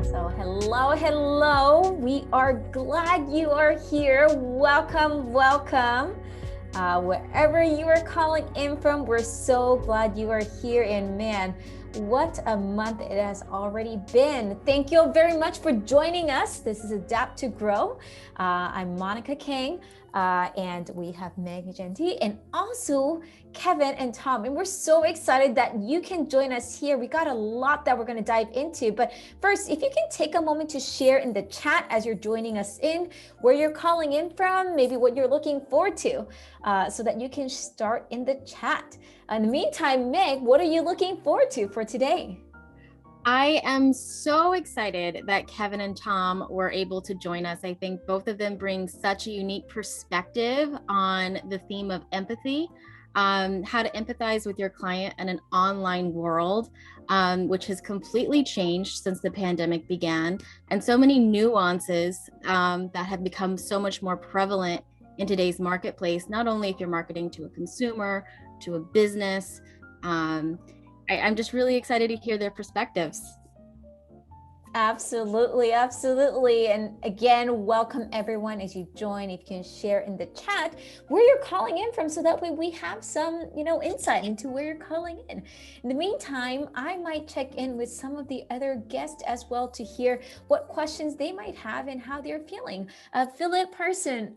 So hello, hello. We are glad you are here. Welcome, welcome. Wherever you are calling in from, we're so glad you are here. And man, what a month it has already been. Thank you all very much for joining us. This is Adapt to Grow. I'm Monica King, and we have Meg Genti and also Kevin and Tom. And we're so excited that you can join us here. We got a lot that we're going to dive into. But first, if you can take a moment to share in the chat as you're joining us in, where you're calling in from, maybe what you're looking forward to, so that you can start in the chat. In the meantime, Meg, what are you looking forward to for today? I am so excited that Kevin and Tom were able to join us. I think both of them bring such a unique perspective on the theme of empathy, how to empathize with your client in an online world, which has completely changed since the pandemic began, and so many nuances that have become so much more prevalent in today's marketplace, not only if you're marketing to a consumer, to a business. I'm just really excited to hear their perspectives. Absolutely, absolutely. And again, welcome everyone as you join. If you can share in the chat where you're calling in from, so that way we have some, insight into where you're calling in. In the meantime, I might check in with some of the other guests as well to hear what questions they might have and how they're feeling. Philip Parson,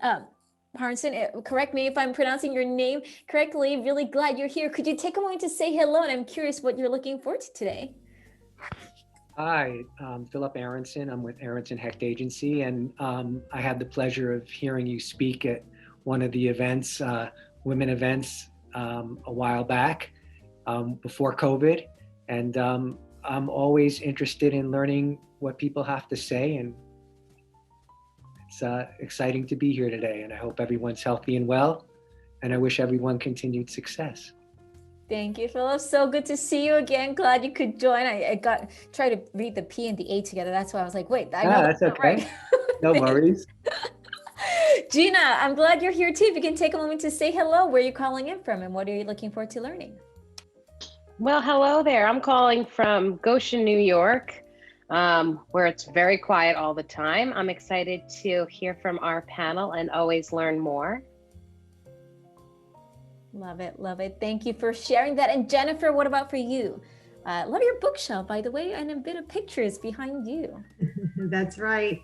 correct me if I'm pronouncing your name correctly. Really glad you're here. Could you take a moment to say hello? And I'm curious what you're looking forward to today. Hi, I'm Philip Aronson. I'm with Aronson Hecht Agency, and I had the pleasure of hearing you speak at one of the events, women events, a while back before COVID. And I'm always interested in learning what people have to say, and it's exciting to be here today. And I hope everyone's healthy and well, and I wish everyone continued success. Thank you, Philip. So good to see you again. Glad you could join. I tried to read the P and the A together. That's why I was like, wait, I know that's okay. Right. No worries. Gina, I'm glad you're here too. If you can take a moment to say hello, where are you calling in from and what are you looking forward to learning? Well, hello there. I'm calling from Goshen, New York, where it's very quiet all the time. I'm excited to hear from our panel and always learn more. Love it. Love it. Thank you for sharing that. And Jennifer, what about for you? Love your bookshelf, by the way, and a bit of pictures behind you. That's right.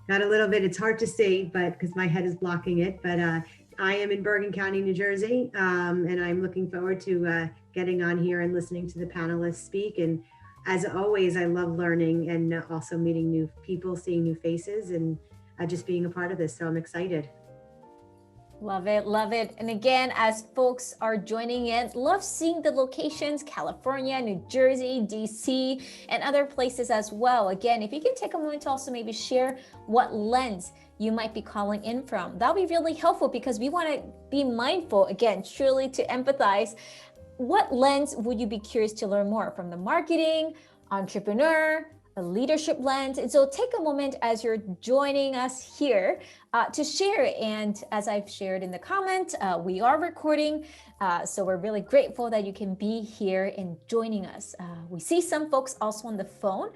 Got a little bit, it's hard to see, but because my head is blocking it, but I am in Bergen County, New Jersey, and I'm looking forward to getting on here and listening to the panelists speak. And as always, I love learning and also meeting new people, seeing new faces, and just being a part of this. So I'm excited. Love it, love it. And again, as folks are joining in, love seeing the locations, California, New Jersey, DC, and other places as well. Again, if you can take a moment to also maybe share what lens you might be calling in from, that'll be really helpful because we want to be mindful, again, truly to empathize. What lens would you be curious to learn more from? The marketing, entrepreneur, a leadership lens? And so take a moment as you're joining us here to share. And as I've shared in the comment, we are recording. So we're really grateful that you can be here and joining us. We see some folks also on the phone.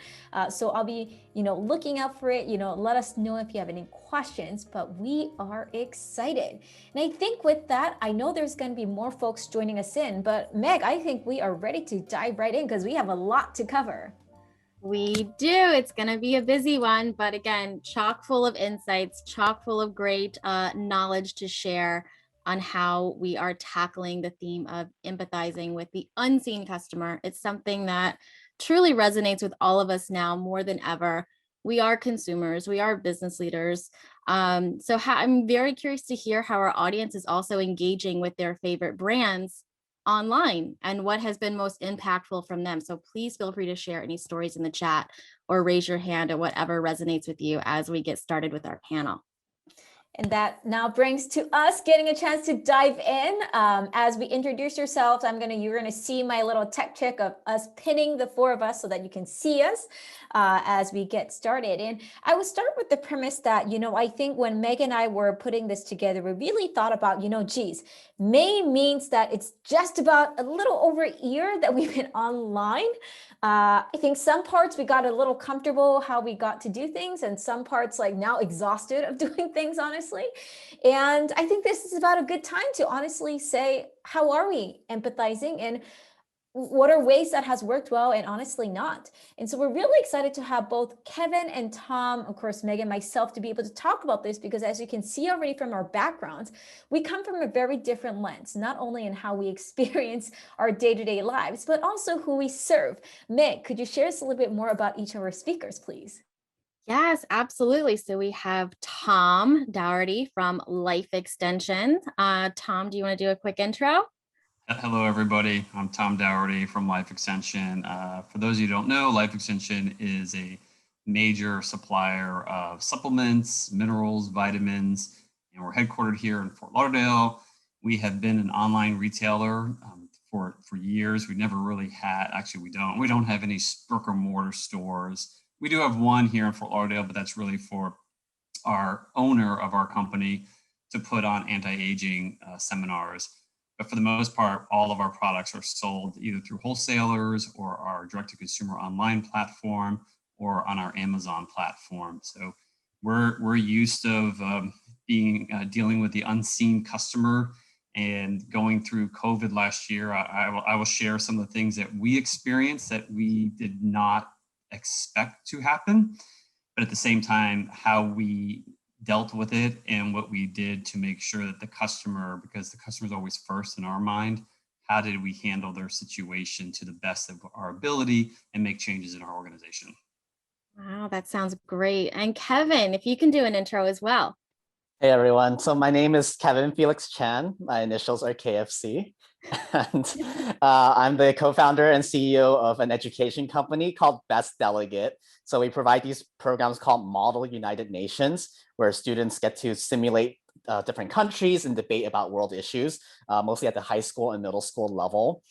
So I'll be, looking out for it. Let us know if you have any questions, but we are excited. And I think with that, I know there's going to be more folks joining us in, but Meg, I think we are ready to dive right in because we have a lot to cover. We do. It's going to be a busy one, but again, chock full of insights, chock full of great knowledge to share on how we are tackling the theme of empathizing with the unseen customer. It's something that truly resonates with all of us now more than ever. We are consumers, we are business leaders. So I'm very curious to hear how our audience is also engaging with their favorite brands online and what has been most impactful from them. So please feel free to share any stories in the chat or raise your hand or whatever resonates with you as we get started with our panel. And that now brings to us getting a chance to dive in. As we introduce yourselves, you're gonna see my little tech check of us pinning the four of us so that you can see us as we get started. And I would start with the premise that, I think when Meg and I were putting this together, we really thought about, geez, May means that it's just about a little over a year that we've been online. I think some parts we got a little comfortable how we got to do things, and some parts like now exhausted of doing things, honestly. And I think this is about a good time to honestly say, how are we empathizing, and what are ways that has worked well and honestly not? And so we're really excited to have both Kevin and Tom, of course, Meg and myself, to be able to talk about this, because as you can see already from our backgrounds, we come from a very different lens, not only in how we experience our day-to-day lives, but also who we serve. Meg, could you share us a little bit more about each of our speakers, please? Yes, absolutely. So we have Tom Dougherty from Life Extension. Tom, do you want to do a quick intro? Hello, everybody. I'm Tom Dougherty from Life Extension. For those of you who don't know, Life Extension is a major supplier of supplements, minerals, vitamins, and we're headquartered here in Fort Lauderdale. We have been an online retailer for years. We never really had, actually we don't have any brick or mortar stores. We do have one here in Fort Lauderdale, but that's really for our owner of our company to put on anti-aging seminars. But for the most part, all of our products are sold either through wholesalers or our direct-to-consumer online platform or on our Amazon platform. So we're used to dealing with the unseen customer, and going through COVID last year. I will share some of the things that we experienced that we did not expect to happen, but at the same time, how we dealt with it and what we did to make sure that the customer, because the customer is always first in our mind, how did we handle their situation to the best of our ability and make changes in our organization? Wow, that sounds great. And Kevin, if you can do an intro as well. Hey everyone, so my name is Kevin Felix Chan. My initials are KFC. And I'm the co-founder and CEO of an education company called Best Delegate. So we provide these programs called Model United Nations, where students get to simulate different countries and debate about world issues, mostly at the high school and middle school level.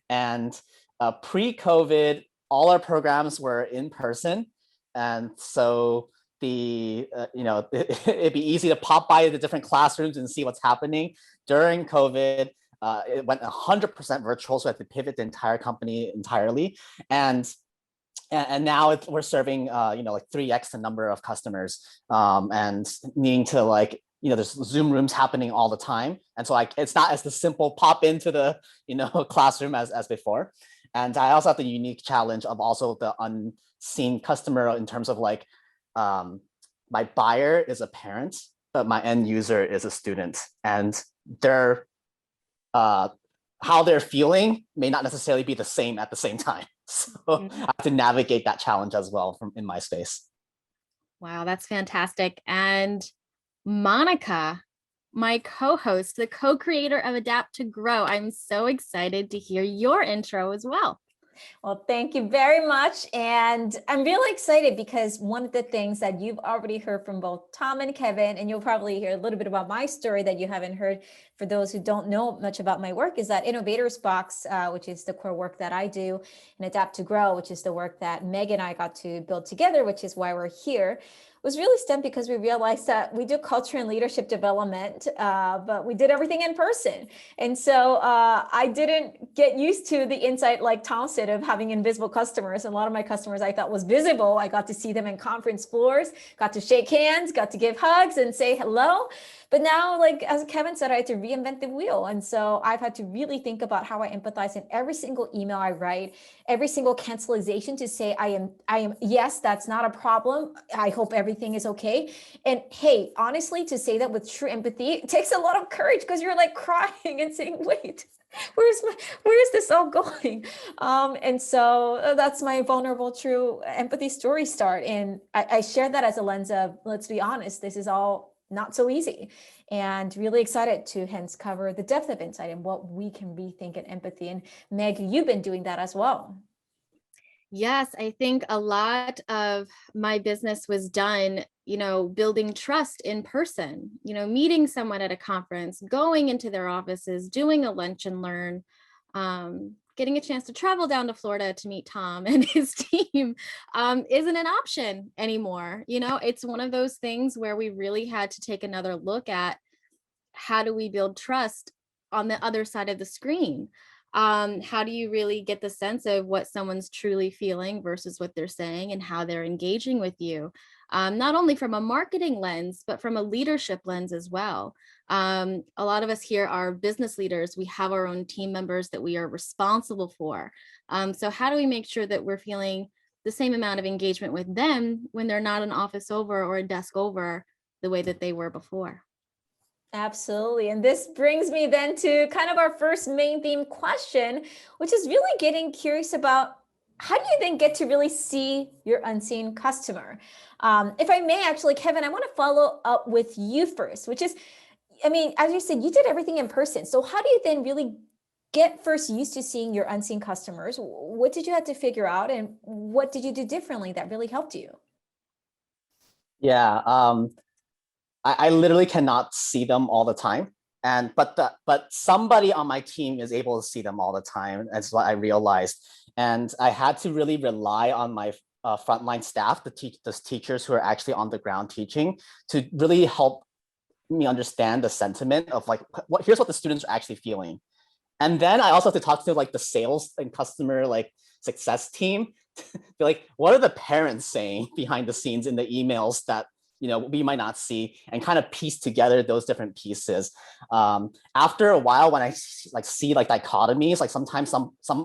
And pre-COVID, all our programs were in person. And so it'd be easy to pop by the different classrooms and see what's happening. During COVID, it went 100% virtual, so I had to pivot the entire company entirely. And now we're serving like 3x the number of customers, and needing to there's Zoom rooms happening all the time. And so it's not as the simple pop into the classroom as before. And I also have the unique challenge of also the unseen customer in terms of my buyer is a parent, but my end user is a student, and how they're feeling may not necessarily be the same at the same time. So I have to navigate that challenge as well in my space. Wow, that's fantastic. And Monica, my co-host, the co-creator of Adapt to Grow, I'm so excited to hear your intro as well. Well, thank you very much. And I'm really excited because one of the things that you've already heard from both Tom and Kevin, and you'll probably hear a little bit about my story that you haven't heard for those who don't know much about my work, is that InnovatorsBox, which is the core work that I do, and Adapt to Grow, which is the work that Meg and I got to build together, which is why we're here, was really stemmed because we realized that we do culture and leadership development, but we did everything in person. And so I didn't get used to the insight, like Tom said, of having invisible customers. And a lot of my customers I thought was visible. I got to see them in conference floors, got to shake hands, got to give hugs and say hello. But now, as Kevin said, I had to reinvent the wheel. And so I've had to really think about how I empathize in every single email I write, every single cancellation, to say, I am, yes, that's not a problem. I hope everything is okay. And hey, honestly, to say that with true empathy, it takes a lot of courage, because you're crying and saying, wait, where is this all going? And so that's my vulnerable, true empathy story start. And I share that as a lens of, let's be honest, this is all not so easy, and really excited to hence cover the depth of insight and what we can rethink in empathy. And Meg, you've been doing that as well. Yes, I think a lot of my business was done, building trust in person, meeting someone at a conference, going into their offices, doing a lunch and learn, getting a chance to travel down to Florida to meet Tom and his team isn't an option anymore. It's one of those things where we really had to take another look at how do we build trust on the other side of the screen? How do you really get the sense of what someone's truly feeling versus what they're saying and how they're engaging with you? Not only from a marketing lens, but from a leadership lens as well. A lot of us here are business leaders. We have our own team members that we are responsible for. So how do we make sure that we're feeling the same amount of engagement with them when they're not an office over or a desk over the way that they were before? Absolutely. And this brings me then to kind of our first main theme question, which is really getting curious about how do you then get to really see your unseen customer? If I may, actually, Kevin, I want to follow up with you first, which is, as you said, you did everything in person. So how do you then really get first used to seeing your unseen customers? What did you have to figure out and what did you do differently that really helped you? Yeah, I literally cannot see them all the time. But somebody on my team is able to see them all the time. That's what I realized. And I had to really rely on my frontline staff, the teachers who are actually on the ground teaching, to really help me understand the sentiment of like, here's what the students are actually feeling. And then I also have to talk to like the sales and customer like success team. Be like, what are the parents saying behind the scenes in the emails that we might not see, and kind of piece together those different pieces. After a while, when I see dichotomies, like sometimes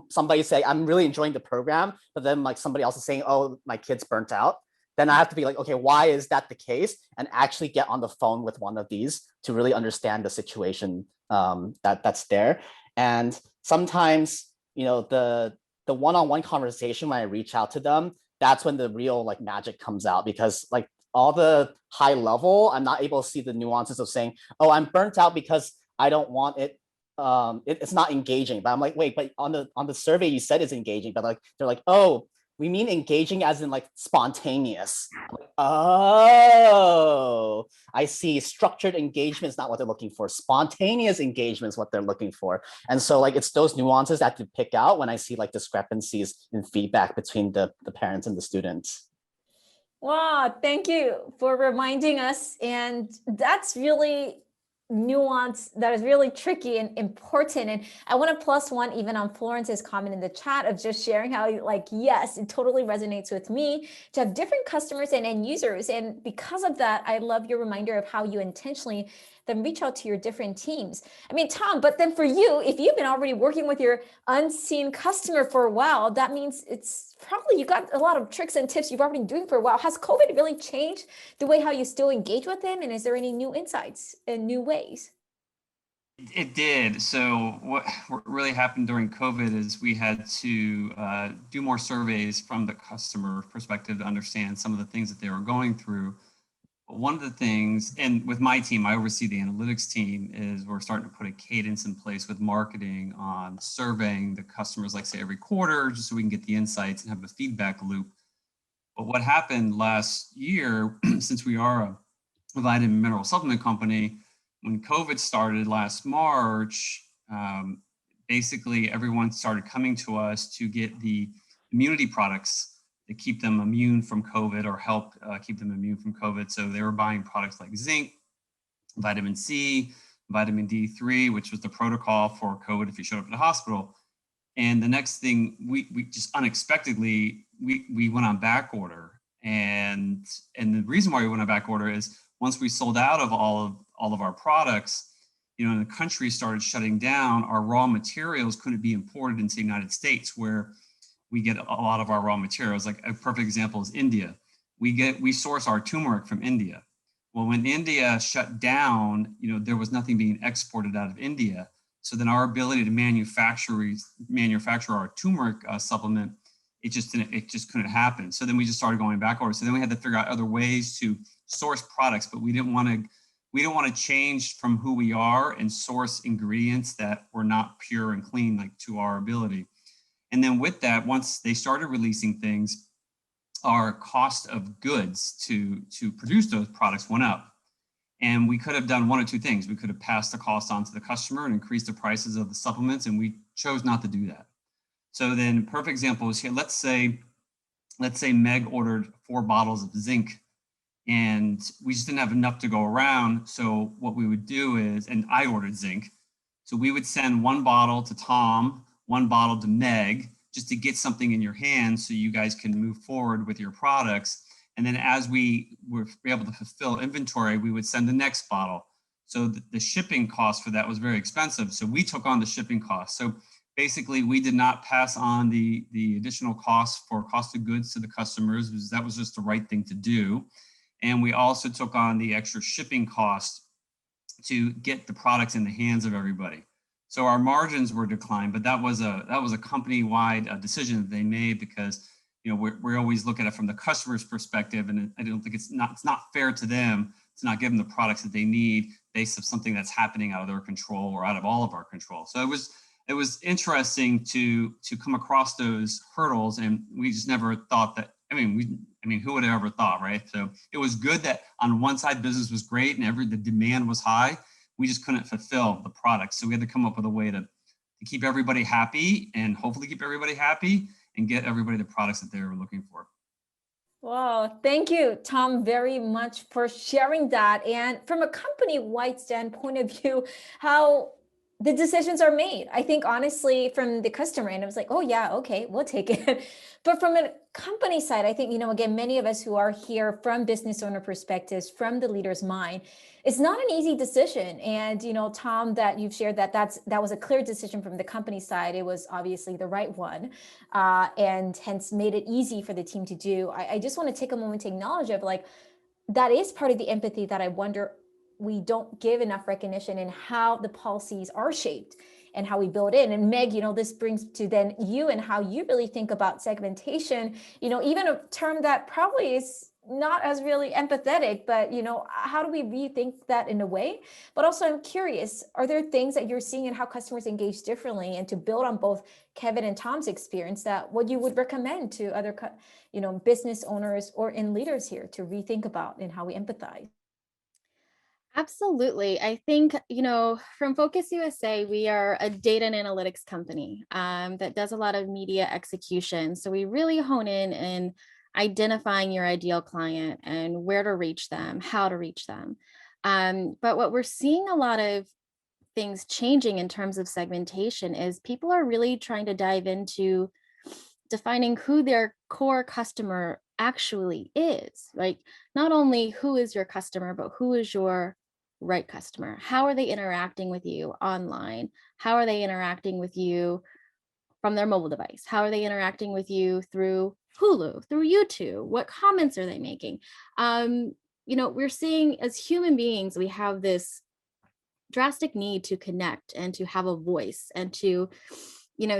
somebody say, I'm really enjoying the program, but then like somebody else is saying, oh, my kid's burnt out. Then I have to be like, okay, why is that the case? And actually get on the phone with one of these to really understand the situation that's there. And sometimes, the one-on-one conversation, when I reach out to them, that's when the real like magic comes out, because like all the high level, I'm not able to see the nuances of saying, oh, I'm burnt out because I don't want it. It's not engaging. But I'm like, wait, but on the survey you said it's engaging, but like they're like, oh, we mean engaging as in like spontaneous. Like, oh, I see. Structured engagement is not what they're looking for. Spontaneous engagement is what they're looking for. And so like it's those nuances that I have to pick out when I see like discrepancies in feedback between the parents and the students. Wow, thank you for reminding us. And that's really nuance that is really tricky and important. And I want to plus one even on Florence's comment in the chat of just sharing how like, yes, it totally resonates with me to have different customers and end users. And because of that, I love your reminder of how you intentionally then reach out to your different teams. Tom, but then for you, if you've been already working with your unseen customer for a while, that means it's probably you got a lot of tricks and tips you've already been doing for a while. Has COVID really changed the way how you still engage with them? And is there any new insights and new ways? It did. So what really happened during COVID is we had to do more surveys from the customer perspective to understand some of the things that they were going through. But one of the things, and with my team, I oversee the analytics team, is we're starting to put a cadence in place with marketing on surveying the customers, like say every quarter, just so we can get the insights and have a feedback loop. But what happened last year, since we are a vitamin mineral supplement company, when COVID started last March, basically everyone started coming to us to get the immunity products that keep them immune from COVID or help keep them immune from COVID. So they were buying products like zinc, vitamin C, vitamin D3, which was the protocol for COVID if you showed up at the hospital. And the next thing, we just unexpectedly, we went on back order. And the reason why we went on back order is once we sold out of all of our products, and the country started shutting down, our raw materials couldn't be imported into the United States, where we get a lot of our raw materials. Like a perfect example is India. We source our turmeric from India. Well, when India shut down, there was nothing being exported out of India. So then our ability to manufacture our turmeric supplement, it just couldn't happen. So then we just started going back order. So then we had to figure out other ways to source products, but we didn't want to change from who we are and source ingredients that were not pure and clean, like to our ability. And then with that, once they started releasing things, our cost of goods to produce those products went up. And we could have done one or two things. We could have passed the cost on to the customer and increased the prices of the supplements, and we chose not to do that. So then, perfect example is here. Let's say Meg ordered 4 bottles of zinc, and we just didn't have enough to go around. So what we would do is, and I ordered zinc, so we would send 1 bottle to Tom, 1 bottle to Meg, just to get something in your hands so you guys can move forward with your products. And then as we were able to fulfill inventory, we would send the next bottle. So the shipping cost for that was very expensive. So we took on the shipping cost. So basically, we did not pass on the additional costs for cost of goods to the customers, because that was just the right thing to do. And we also took on the extra shipping cost to get the products in the hands of everybody. So our margins were declined, but that was a company-wide decision that they made, because we always look at it from the customer's perspective, and I don't think it's not fair to them to not give them the products that they need based on something that's happening out of their control or out of all of our control. So it was interesting to come across those hurdles, and we just never thought that. I mean, who would have ever thought, right? So it was good that on one side business was great and the demand was high. We just couldn't fulfill the product, so we had to come up with a way to keep everybody happy, and hopefully keep everybody happy and get everybody the products that they were looking for. Wow, thank you, Tom, very much for sharing that. And from a company-wide standpoint of view, how the decisions are made. I think honestly, from the customer end, it was like, oh yeah, okay, we'll take it. But from a company side, I think, again, many of us who are here from business owner perspectives, from the leader's mind, it's not an easy decision. And, Tom, that you've shared that was a clear decision from the company side. It was obviously the right one, and hence made it easy for the team to do. I just want to take a moment to acknowledge that is part of the empathy that I wonder we don't give enough recognition in how the policies are shaped and how we build in. And Meg, this brings to then you and how you really think about segmentation, even a term that probably is not as really empathetic, but how do we rethink that in a way? But also I'm curious, are there things that you're seeing in how customers engage differently, and to build on both Kevin and Tom's experience, that what you would recommend to other business owners or in leaders here to rethink about in how we empathize? Absolutely. I think, from Focus USA, we are a data and analytics company that does a lot of media execution. So we really hone in identifying your ideal client and where to reach them, how to reach them. But what we're seeing a lot of things changing in terms of segmentation is people are really trying to dive into defining who their core customer actually is. Like, not only who is your customer, but who is your right customer. How are they interacting with you online? How are they interacting with you from their mobile device? How are they interacting with you through Hulu, through YouTube? What comments are they making? We're seeing, as human beings, we have this drastic need to connect and to have a voice and to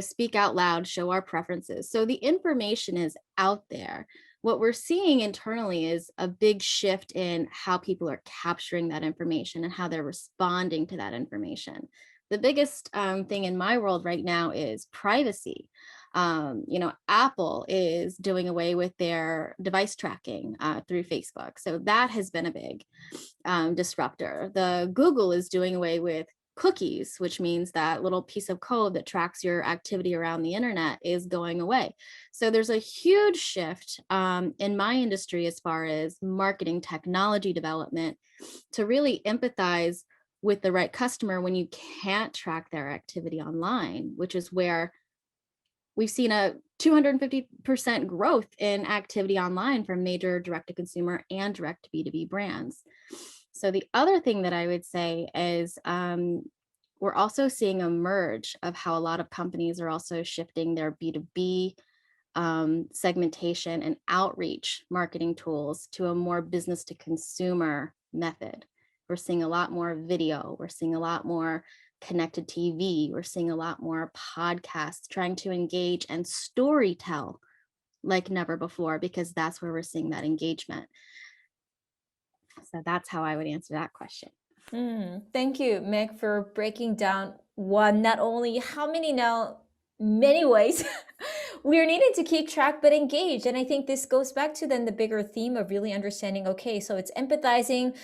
speak out loud, show our preferences. So the information is out there. What we're seeing internally is a big shift in how people are capturing that information and how they're responding to that information. The biggest thing in my world right now is privacy. Apple is doing away with their device tracking through Facebook. So that has been a big disruptor. The Google is doing away with cookies, which means that little piece of code that tracks your activity around the internet is going away. So there's a huge shift in my industry as far as marketing technology development to really empathize with the right customer when you can't track their activity online, which is where we've seen a 250% growth in activity online from major direct-to-consumer and direct-to-B2B brands. So the other thing that I would say is we're also seeing a merge of how a lot of companies are also shifting their B2B segmentation and outreach marketing tools to a more business-to-consumer method. We're seeing a lot more video. We're seeing a lot more connected TV. We're seeing a lot more podcasts trying to engage and story tell like never before, because that's where we're seeing that engagement. So that's how I would answer that question. Thank you, Meg, for breaking down not only how many now, many ways we are needing to keep track but engage. And I think this goes back to then the bigger theme of really understanding, okay, so it's empathizing,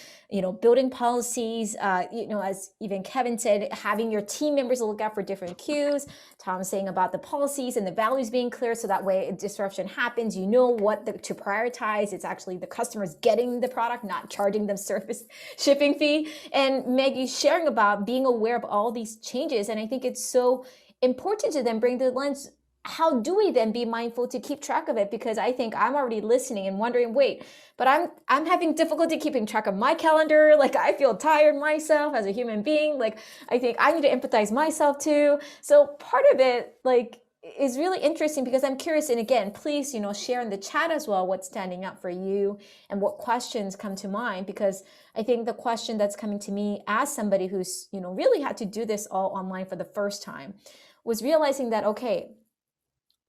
building policies, as even Kevin said, having your team members look out for different cues. Tom saying about the policies and the values being clear, so that way if disruption happens, you know what to prioritize. It's actually the customers getting the product, not charging them service shipping fee. And Maggie sharing about being aware of all these changes. And I think it's so important to then bring the lens, how do we then be mindful to keep track of it? Because I think I'm already listening and wondering, wait, but I'm having difficulty keeping track of my calendar. Like I feel tired myself as a human being. Like I think I need to empathize myself too. So part of it is really interesting, because I'm curious, and again, please, share in the chat as well what's standing out for you and what questions come to mind, because I think the question that's coming to me as somebody who's, really had to do this all online for the first time was realizing that, okay,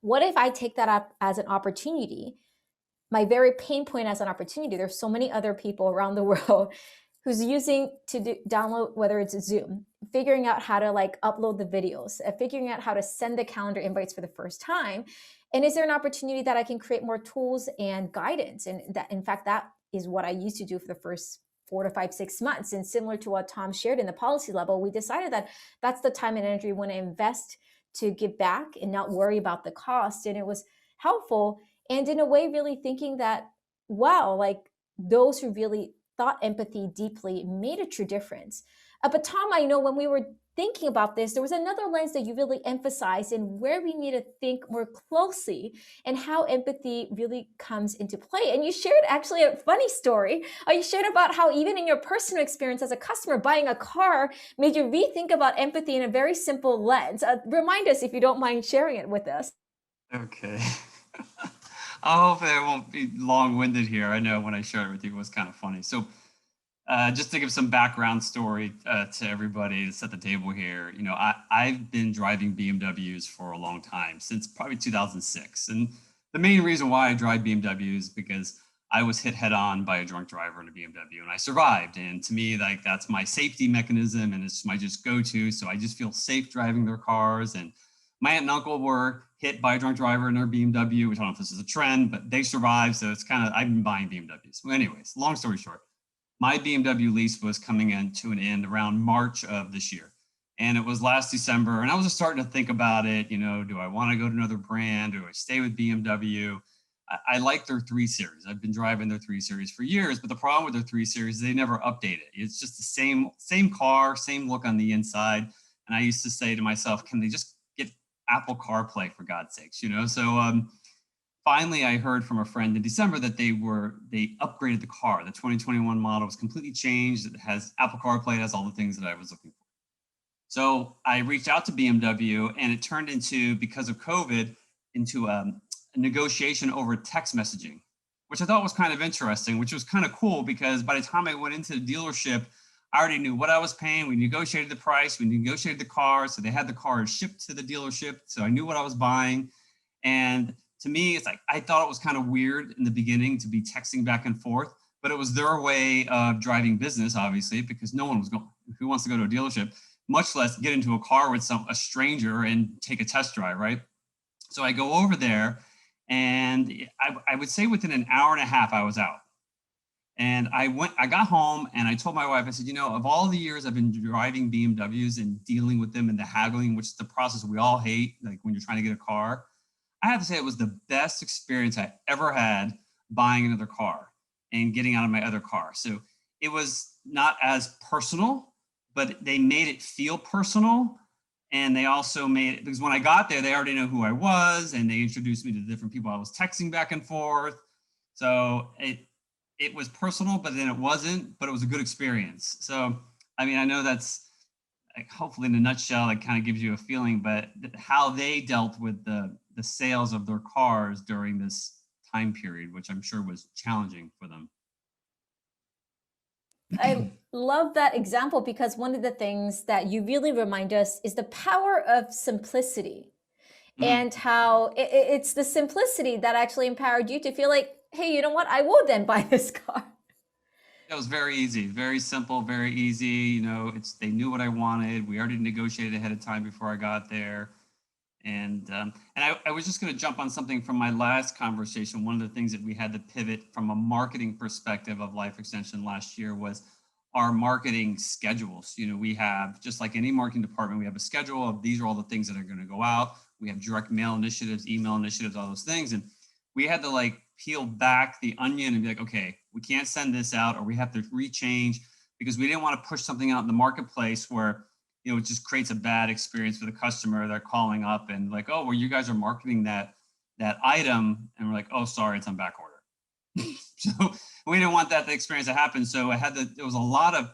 what if I take that up as an opportunity, my very pain point as an opportunity? There's so many other people around the world who's using to download, whether it's Zoom, figuring out how to upload the videos, figuring out how to send the calendar invites for the first time. And is there an opportunity that I can create more tools and guidance? And that, in fact, that is what I used to do for the first 4 to 5, 6 months. And similar to what Tom shared in the policy level, we decided that that's the time and energy we want to invest to give back and not worry about the cost. And it was helpful. And in a way, really thinking that, wow, those who really thought empathy deeply made a true difference. But Tom, I know when we were thinking about this, there was another lens that you really emphasized in where we need to think more closely and how empathy really comes into play. And you shared actually a funny story. You shared about how even in your personal experience as a customer buying a car made you rethink about empathy in a very simple lens. Remind us, if you don't mind sharing it with us. Okay. I hope I won't be long-winded here. I know when I shared it with you, it was kind of funny. So just to give some background story to everybody to set the table here, I've been driving BMWs for a long time, since probably 2006. And the main reason why I drive BMWs is because I was hit head on by a drunk driver in a BMW and I survived. And to me, that's my safety mechanism, and it's my just go-to. So I just feel safe driving their cars. And my aunt and uncle were hit by a drunk driver in their BMW, which I don't know if this is a trend, but they survived. So it's I've been buying BMWs. Well, anyways, long story short, my BMW lease was coming into an end around March of this year. And it was last December. And I was just starting to think about it. Do I want to go to another brand? Do I stay with BMW? I like their 3 Series. I've been driving their 3 Series for years, but the problem with their 3 Series is they never update it. It's just the same car, same look on the inside. And I used to say to myself, can they just get Apple CarPlay, for God's sakes, So finally, I heard from a friend in December that they upgraded the car. The 2021 model was completely changed. It has Apple CarPlay, it has all the things that I was looking for. So I reached out to BMW, and it turned into, because of COVID, into a negotiation over text messaging, which I thought was kind of interesting, which was kind of cool, because by the time I went into the dealership, I already knew what I was paying. We negotiated the price, we negotiated the car. So they had the car shipped to the dealership. So I knew what I was buying. And to me, it's I thought it was kind of weird in the beginning to be texting back and forth, but it was their way of driving business, obviously, because no one was going, who wants to go to a dealership, much less get into a car with a stranger and take a test drive, right? So I go over there, and I would say within an hour and a half, I was out. And I got home and I told my wife, I said, of all the years I've been driving BMWs and dealing with them and the haggling, which is the process we all hate, when you're trying to get a car, I have to say it was the best experience I ever had buying another car and getting out of my other car. So it was not as personal, but they made it feel personal. And they also made it, because when I got there, they already know who I was, and they introduced me to the different people I was texting back and forth. So it was personal, but then it wasn't, but it was a good experience. So, I know that's hopefully in a nutshell, it kind of gives you a feeling, but how they dealt with the sales of their cars during this time period, which I'm sure was challenging for them. I love that example, because one of the things that you really remind us is the power of simplicity, and how it's the simplicity that actually empowered you to feel like, hey, you know what? I will then buy this car. It was very easy, very simple, very easy. They knew what I wanted. We already negotiated ahead of time before I got there. And I was just going to jump on something from my last conversation. One of the things that we had to pivot from a marketing perspective of Life Extension last year was our marketing schedules. You know, we have, just like any marketing department, we have a schedule of these are all the things that are going to go out. We have direct mail initiatives, email initiatives, all those things. And we had to like peel back the onion and be like, okay, we can't send this out, or we have to rechange, because we didn't want to push something out in the marketplace where, you know, it just creates a bad experience for the customer. They're calling up and like, oh, well, you guys are marketing that item. And we're like, oh, sorry, it's on back order. So we didn't want that experience to happen. So there was a lot of,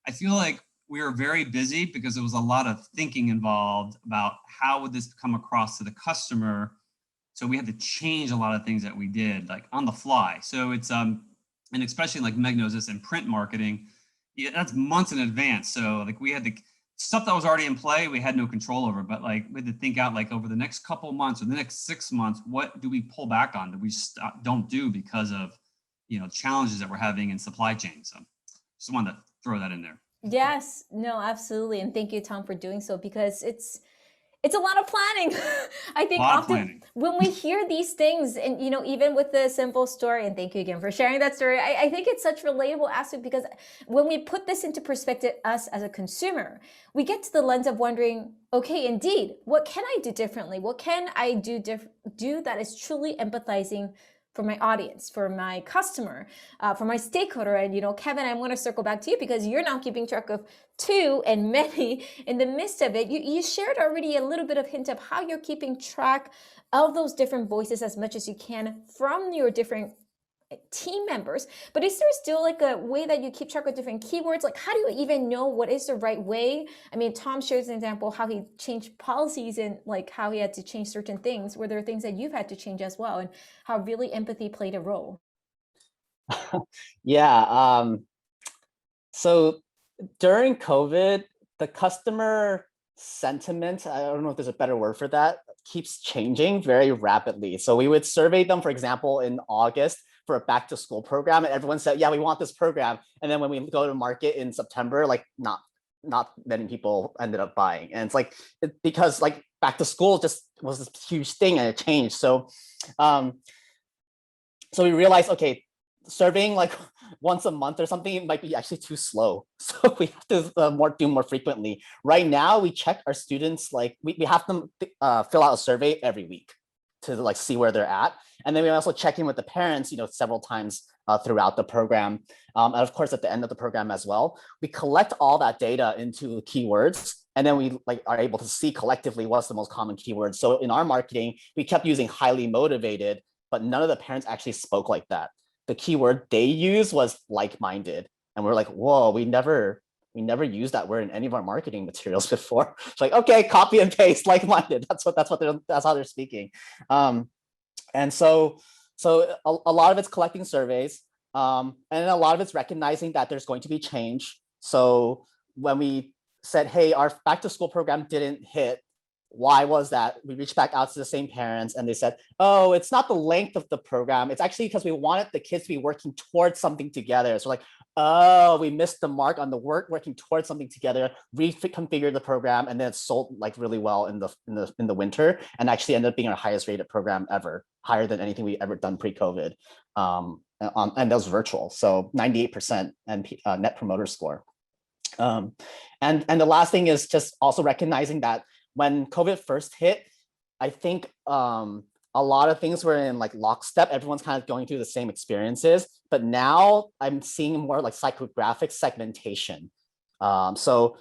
I feel like we were very busy because there was a lot of thinking involved about how would this come across to the customer. So we had to change a lot of things that we did like on the fly. So it's, and especially like Meg knows this in print marketing, yeah, that's months in advance. So like we had to, stuff that was already in play, we had no control over, but like we had to think out like over the next couple of months or the next 6 months, what do we pull back on that we don't do because of, you know, challenges that we're having in supply chain. So just wanted to throw that in there. Yes, no, absolutely. And thank you, Tom, for doing so, because it's a lot of planning. I think often when we hear these things, and you know, even with the simple story, and thank you again for sharing that story, I think it's such relatable aspect, because when we put this into perspective, us as a consumer, we get to the lens of wondering, okay, indeed, what can I do differently? What can I do that is truly empathizing for my audience, for my customer, for my stakeholder? And you know, Kevin, I'm going to circle back to you, because you're now keeping track of 2 and many in the midst of it. You shared already a little bit of hint of how you're keeping track of those different voices as much as you can from your different team members, but is there still like a way that you keep track of different keywords? Like, how do you even know what is the right way? I mean, Tom shares an example how he changed policies and like how he had to change certain things. Were there things that you've had to change as well, and how really empathy played a role? Yeah. So during COVID, the customer sentiment, I don't know if there's a better word for that, keeps changing very rapidly. So we would survey them, for example, in August for a back to school program, and everyone said, yeah, we want this program. And then when we go to market in September, like not many people ended up buying. And it's like, because like back to school just was this huge thing and it changed. So so we realized, okay, surveying like once a month or something might be actually too slow. So we have to do more frequently. Right now, we check our students, like we have them fill out a survey every week to like see where they're at. And then we also check in with the parents, you know, several times throughout the program. And of course, at the end of the program as well, we collect all that data into keywords. And then we like are able to see collectively what's the most common keywords. So in our marketing, we kept using highly motivated, but none of the parents actually spoke like that. The keyword they used was like-minded. And we're like, whoa, we never used that word in any of our marketing materials before. It's like, okay, copy and paste like-minded. That's how they're speaking. And so a lot of it's collecting surveys, and a lot of it's recognizing that there's going to be change. So when we said, hey, our back to school program didn't hit, why was that? We reached back out to the same parents and they said, oh, it's not the length of the program. It's actually because we wanted the kids to be working towards something together. So like, oh, we missed the mark on the working towards something together, reconfigured the program, and then it sold like really well in the winter, and actually ended up being our highest rated program ever, higher than anything we ever done pre-COVID. And that was virtual. So 98% and net promoter score. And the last thing is just also recognizing that when COVID first hit, I think a lot of things were in like lockstep. Everyone's kind of going through the same experiences, but now I'm seeing more like psychographic segmentation. So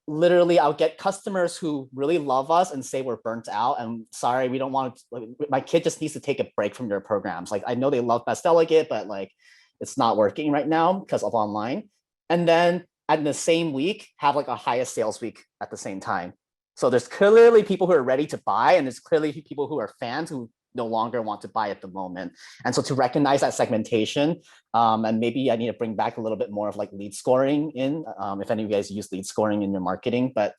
literally I'll get customers who really love us and say we're burnt out and sorry, we don't want to, my kid just needs to take a break from your programs. Like I know they love Best Delegate, but like it's not working right now because of online. And then at the same week, have like a highest sales week at the same time. So there's clearly people who are ready to buy, and there's clearly people who are fans who no longer want to buy at the moment. And so to recognize that segmentation, and maybe I need to bring back a little bit more of like lead scoring in, if any of you guys use lead scoring in your marketing, but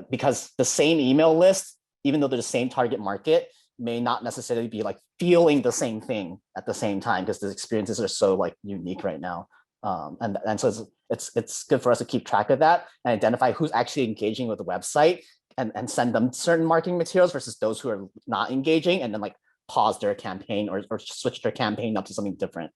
because the same email list, even though they're the same target market, may not necessarily be like feeling the same thing at the same time because the experiences are so like unique right now. And so it's good for us to keep track of that and identify who's actually engaging with the website and send them certain marketing materials versus those who are not engaging and then like pause their campaign or switch their campaign up to something different.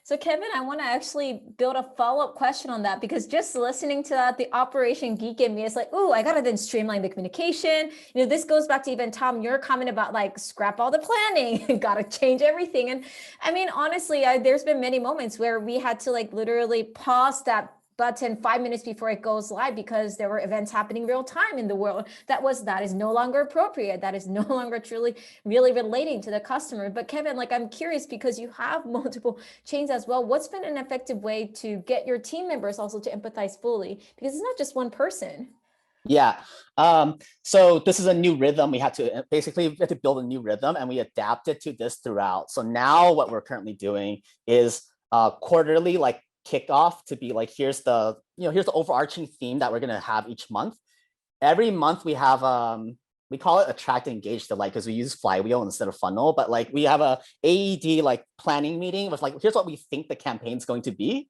So Kevin, I want to actually build a follow-up question on that, because just listening to that, the operation geek in me is like, oh, I got to then streamline the communication. You know, this goes back to even Tom, your comment about like scrap all the planning, got to change everything. And I mean, honestly, there's been many moments where we had to like literally pause that button 5 minutes before it goes live because there were events happening real time in the world that is no longer appropriate, that is no longer truly really relating to the customer. But Kevin, like, I'm curious, because you have multiple chains as well, what's been an effective way to get your team members also to empathize fully, because it's not just one person? Yeah. So this is a new rhythm. We had to build a new rhythm, and we adapted to this throughout. So now what we're currently doing is quarterly like kickoff to be like, here's the overarching theme that we're going to have each month. Every month we have we call it attract, engage, delight, because we use flywheel instead of funnel, but like we have a AED like planning meeting with like, here's what we think the campaign's going to be.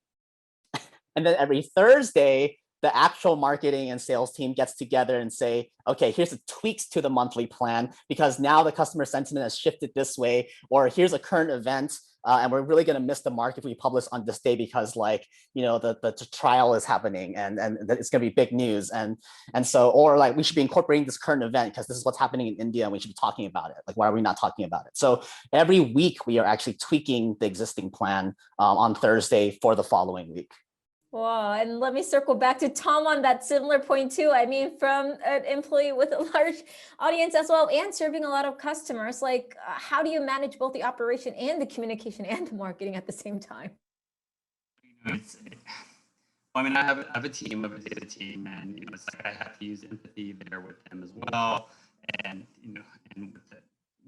And then every Thursday, the actual marketing and sales team gets together and say, okay, here's the tweaks to the monthly plan because now the customer sentiment has shifted this way, or here's a current event. And we're really going to miss the mark if we publish on this day because, like, you know, the trial is happening and it's going to be big news. And so, or like, we should be incorporating this current event because this is what's happening in India and we should be talking about it. Like, why are we not talking about it? So every week we are actually tweaking the existing plan on Thursday for the following week. Wow. And let me circle back to Tom on that similar point too. I mean, from an employee with a large audience as well and serving a lot of customers, like how do you manage both the operation and the communication and the marketing at the same time? I mean, I have a team, of a data team, and you know, it's like I have to use empathy there with them as well, and you know, and with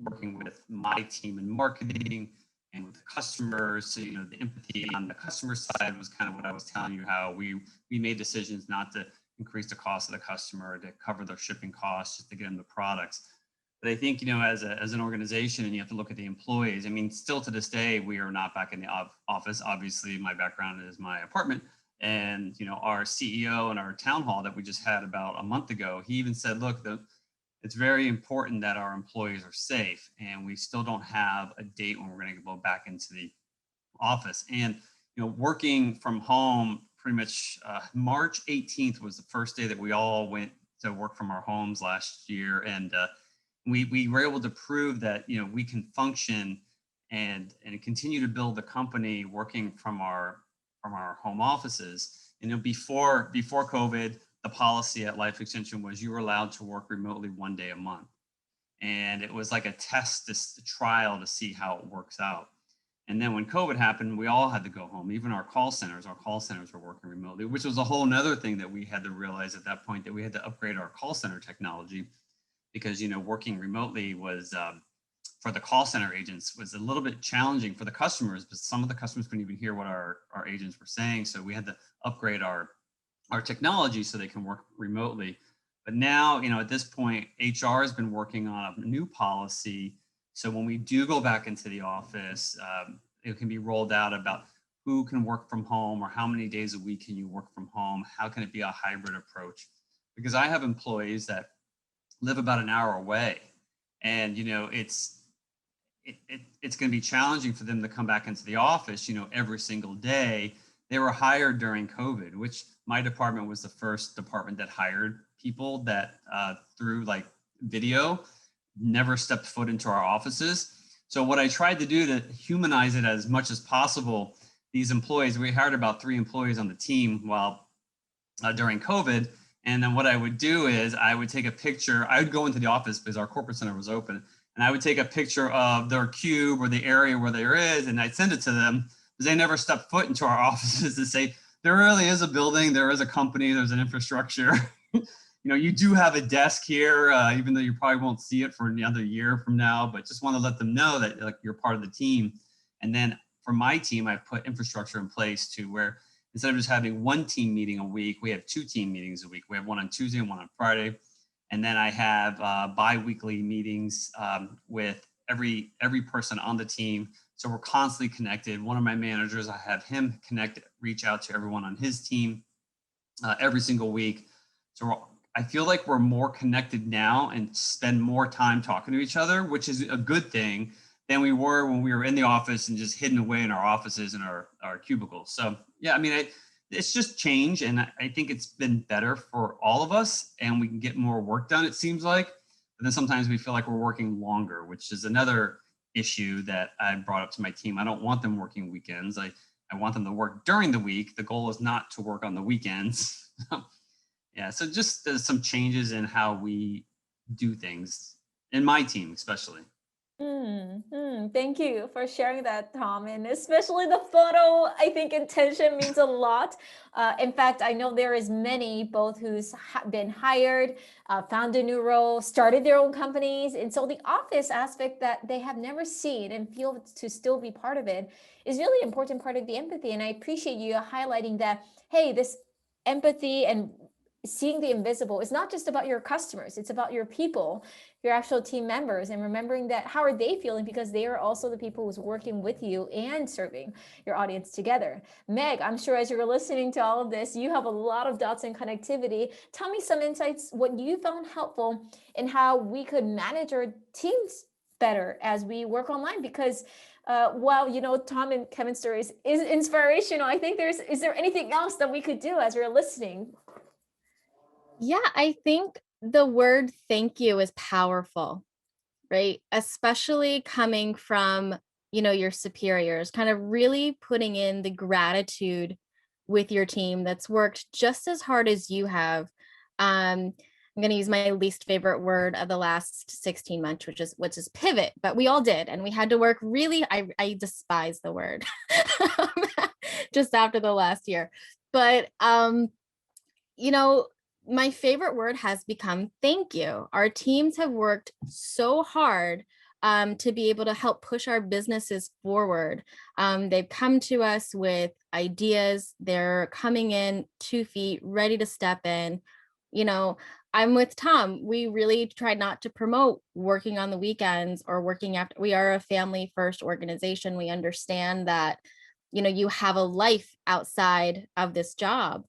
working with my team in marketing and with the customers. So, you know, the empathy on the customer side was kind of what I was telling you, how we made decisions not to increase the cost of the customer, to cover their shipping costs, just to get them the products. But I think, you know, as an organization, and you have to look at the employees. I mean, still to this day, we are not back in the office. Obviously, my background is my apartment. And, you know, our CEO and our town hall that we just had about a month ago, he even said, look, it's very important that our employees are safe, and we still don't have a date when we're going to go back into the office. And you know, working from home, pretty much March 18th was the first day that we all went to work from our homes last year, and we were able to prove that, you know, we can function and continue to build the company working from our home offices. You know, before COVID, the policy at Life Extension was you were allowed to work remotely 1 day a month. And it was like a test, a trial to see how it works out. And then when COVID happened, we all had to go home, even our call centers were working remotely, which was a whole nother thing that we had to realize at that point, that we had to upgrade our call center technology because, you know, working remotely was, for the call center agents, was a little bit challenging for the customers, but some of the customers couldn't even hear what our agents were saying. So we had to upgrade our technology so they can work remotely. But now, you know, at this point, HR has been working on a new policy. So when we do go back into the office, it can be rolled out about who can work from home or how many days a week can you work from home? How can it be a hybrid approach? Because I have employees that live about an hour away, and, you know, it's going to be challenging for them to come back into the office, you know, every single day. They were hired during COVID, which my department was the first department that hired people that through like video, never stepped foot into our offices. So what I tried to do to humanize it as much as possible, these employees, we hired about 3 employees on the team while during COVID. And then what I would do is I would take a picture. I would go into the office because our corporate center was open, and I would take a picture of their cube or the area where there is, and I'd send it to them because they never stepped foot into our offices to say, there really is a building, there is a company, there's an infrastructure. You know, you do have a desk here, even though you probably won't see it for another year from now, but just want to let them know that, like, you're part of the team. And then for my team, I put infrastructure in place to where instead of just having 1 team meeting a week, we have 2 team meetings a week. We have one on Tuesday and one on Friday. And then I have bi-weekly meetings with every person on the team. So we're constantly connected. One of my managers, I have him reach out to everyone on his team every single week. So we're I feel like we're more connected now and spend more time talking to each other, which is a good thing, than we were when we were in the office and just hidden away in our offices and our cubicles. So yeah, I mean, it's just change. And I think it's been better for all of us, and we can get more work done, it seems like. But then sometimes we feel like we're working longer, which is another issue that I brought up to my team. I don't want them working weekends. I want them to work during the week. The goal is not to work on the weekends. Yeah, so just some changes in how we do things in my team, especially. Thank you for sharing that, Tom. And especially the photo, I think intention means a lot. In fact, I know there is many, both who's been hired, found a new role, started their own companies. And so the office aspect that they have never seen and feel to still be part of it is really important part of the empathy. And I appreciate you highlighting that, hey, this empathy and seeing the invisible is not just about your customers, it's about your people, your actual team members, and remembering that how are they feeling, because they are also the people who's working with you and serving your audience together. Meg, I'm sure as you're listening to all of this, you have a lot of dots and connectivity. Tell me some insights, what you found helpful in how we could manage our teams better as we work online, because while Tom and Kevin's stories is inspirational, I think is there anything else that we could do as we're listening? Yeah, I think the word thank you is powerful, right? Especially coming from, your superiors, kind of really putting in the gratitude with your team that's worked just as hard as you have. I'm going to use my least favorite word of the last 16 months, which is pivot, but we all did. And we had to work really, I despise the word just after the last year. But, my favorite word has become thank you. Our teams have worked so hard to be able to help push our businesses forward. They've come to us with ideas. They're coming in 2 feet, ready to step in. I'm with Tom. We really try not to promote working on the weekends or working after. We are a family first organization. We understand that, you have a life outside of this job.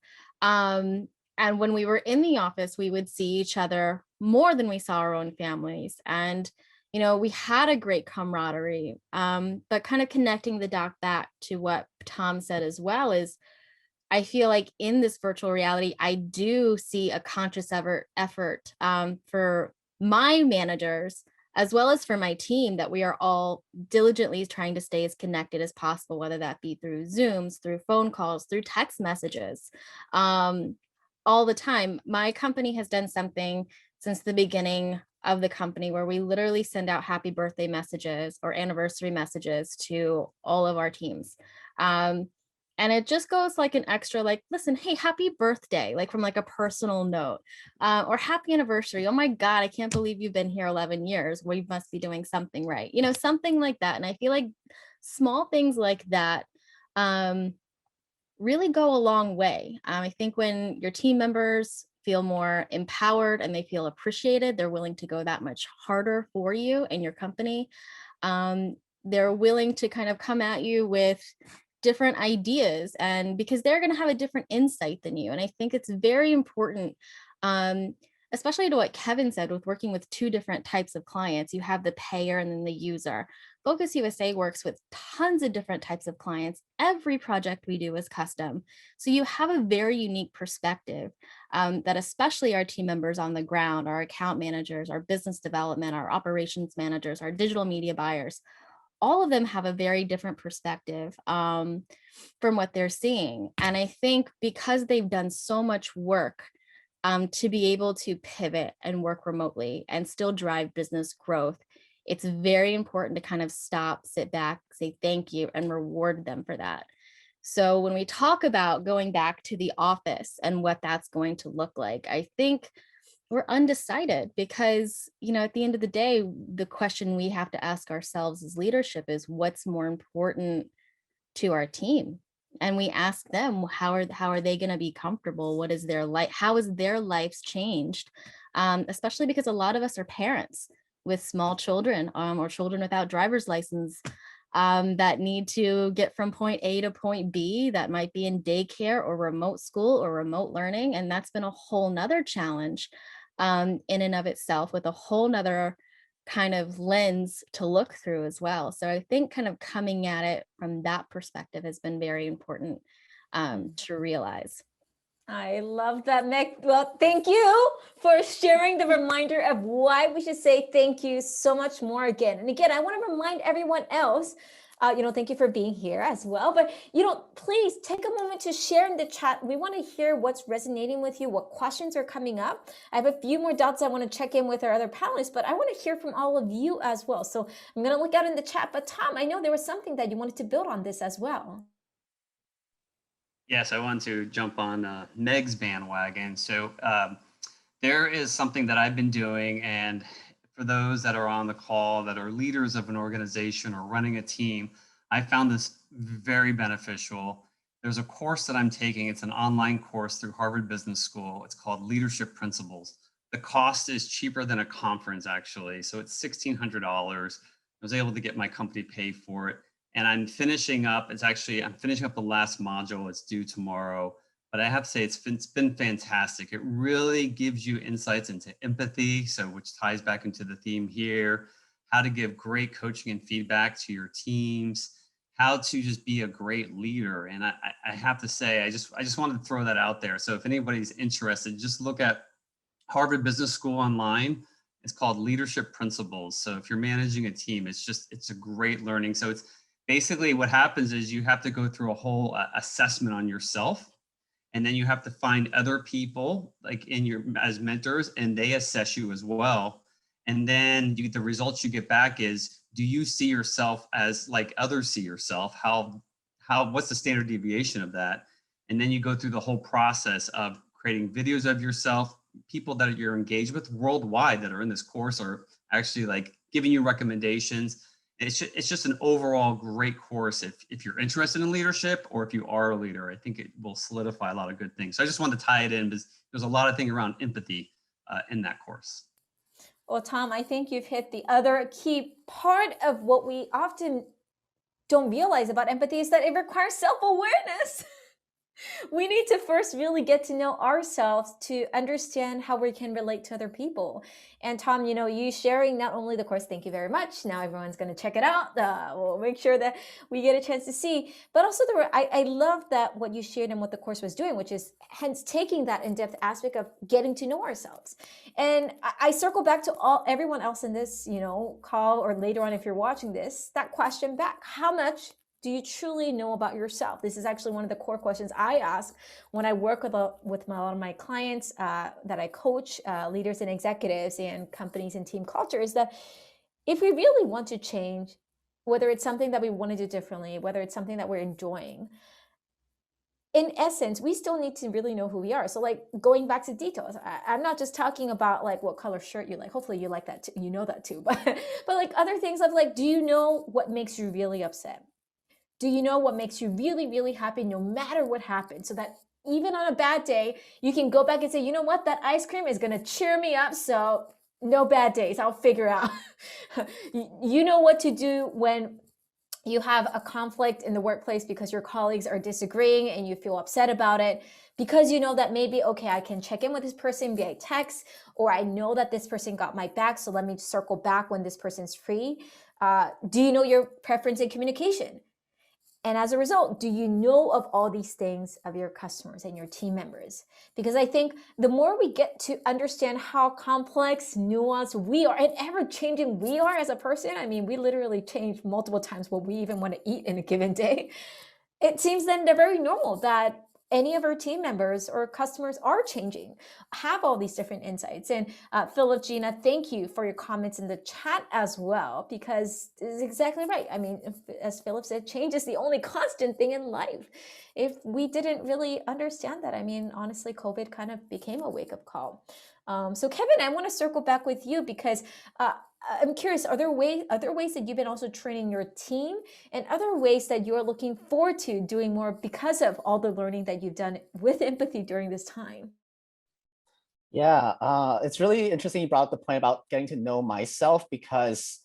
And when we were in the office, we would see each other more than we saw our own families. And, we had a great camaraderie. But kind of connecting the dot back to what Tom said as well is, I feel like in this virtual reality, I do see a conscious effort for my managers, as well as for my team, that we are all diligently trying to stay as connected as possible, whether that be through Zooms, through phone calls, through text messages. All the time. My company has done something since the beginning of the company where we literally send out happy birthday messages or anniversary messages to all of our teams. And it just goes like an extra, like, listen, hey, happy birthday, like from like a personal note, or happy anniversary. Oh my God, I can't believe you've been here 11 years. We must be doing something right. Something like that. And I feel like small things like that really go a long way. I think when your team members feel more empowered and they feel appreciated, they're willing to go that much harder for you and your company. They're willing to kind of come at you with different ideas, and because they're going to have a different insight than you. And I think it's very important, especially to what Kevin said, with working with 2 different types of clients. You have the payer and then the user. Focus USA works with tons of different types of clients. Every project we do is custom. So you have a very unique perspective that especially our team members on the ground, our account managers, our business development, our operations managers, our digital media buyers, all of them have a very different perspective from what they're seeing. And I think because they've done so much work to be able to pivot and work remotely and still drive business growth, it's very important to kind of stop, sit back, say thank you, and reward them for that. So when we talk about going back to the office and what that's going to look like, I think we're undecided because, at the end of the day, the question we have to ask ourselves as leadership is what's more important to our team? And we ask them, how are they going to be comfortable? What is their life? How is their lives changed? Especially because a lot of us are parents with small children or children without driver's license. that need to get from point A to point B, that might be in daycare or remote school or remote learning. And that's been a whole nother challenge in and of itself, with a whole nother kind of lens to look through as well. So I think kind of coming at it from that perspective has been very important to realize. I love that, Meg. Well, thank you for sharing the reminder of why we should say thank you so much more again. And again, I want to remind everyone else, thank you for being here as well. But, please take a moment to share in the chat. We want to hear what's resonating with you, what questions are coming up. I have a few more dots I want to check in with our other panelists, but I want to hear from all of you as well. So I'm going to look out in the chat. But Tom, I know there was something that you wanted to build on this as well. Yes, I want to jump on Meg's bandwagon. So there is something that I've been doing, and for those that are on the call that are leaders of an organization or running a team, I found this very beneficial. There's a course that I'm taking. It's an online course through Harvard Business School. It's called Leadership Principles. The cost is cheaper than a conference, actually. So it's $1,600. I was able to get my company paid for it. And I'm finishing up, I'm finishing up the last module. It's due tomorrow. But I have to say, it's been fantastic. It really gives you insights into empathy, so which ties back into the theme here, how to give great coaching and feedback to your teams, how to just be a great leader. And I have to say, I just wanted to throw that out there. So if anybody's interested, just look at Harvard Business School online. It's called Leadership Principles. So if you're managing a team, it's a great learning. So it's basically what happens is you have to go through a whole assessment on yourself, and then you have to find other people like as mentors, and they assess you as well. And then the results you get back is, do you see yourself as like others see yourself? What's the standard deviation of that? And then you go through the whole process of creating videos of yourself. People that you're engaged with worldwide that are in this course are actually like giving you recommendations. It's just an overall great course if you're interested in leadership, or if you are a leader. I think it will solidify a lot of good things. So I just wanted to tie it in, because there's a lot of things around empathy in that course. Well, Tom, I think you've hit the other key part of what we often don't realize about empathy, is that it requires self-awareness. We need to first really get to know ourselves to understand how we can relate to other people. And Tom, you sharing not only the course, thank you very much. Now everyone's going to check it out. We'll make sure that we get a chance to see. But also, I love that what you shared and what the course was doing, which is hence taking that in-depth aspect of getting to know ourselves. And I circle back to everyone else in this, call, or later on if you're watching this, that question back. How much do you truly know about yourself? This is actually one of the core questions I ask when I work with a lot of my clients that I coach, leaders and executives and companies and team culture, is that if we really want to change, whether it's something that we want to do differently, whether it's something that we're enjoying, in essence, we still need to really know who we are. So like going back to details, I'm not just talking about like what color shirt you like. Hopefully you like that too, you know that too. But like other things of like, do you know what makes you really upset? Do you know what makes you really, really happy no matter what happens? So that even on a bad day, you can go back and say, you know what, that ice cream is going to cheer me up. So no bad days, I'll figure out. You know what to do when you have a conflict in the workplace because your colleagues are disagreeing and you feel upset about it, because you know that maybe, okay, I can check in with this person via text, or I know that this person got my back, so let me circle back when this person's free. Do you know your preference in communication? And as a result, do you know of all these things of your customers and your team members? Because I think the more we get to understand how complex, nuanced we are, and ever-changing we are as a person, I mean, we literally change multiple times what we even want to eat in a given day. It seems then they're very normal that any of our team members or customers are changing, have all these different insights. And Philip, Gina, thank you for your comments in the chat as well, because it's exactly right. I mean, as Philip said, change is the only constant thing in life. If we didn't really understand that, I mean, honestly, COVID kind of became a wake-up call. So Kevin, I want to circle back with you, because I'm curious, are there other ways that you've been also training your team, and other ways that you're looking forward to doing more because of all the learning that you've done with empathy during this time? Yeah, it's really interesting you brought up the point about getting to know myself, because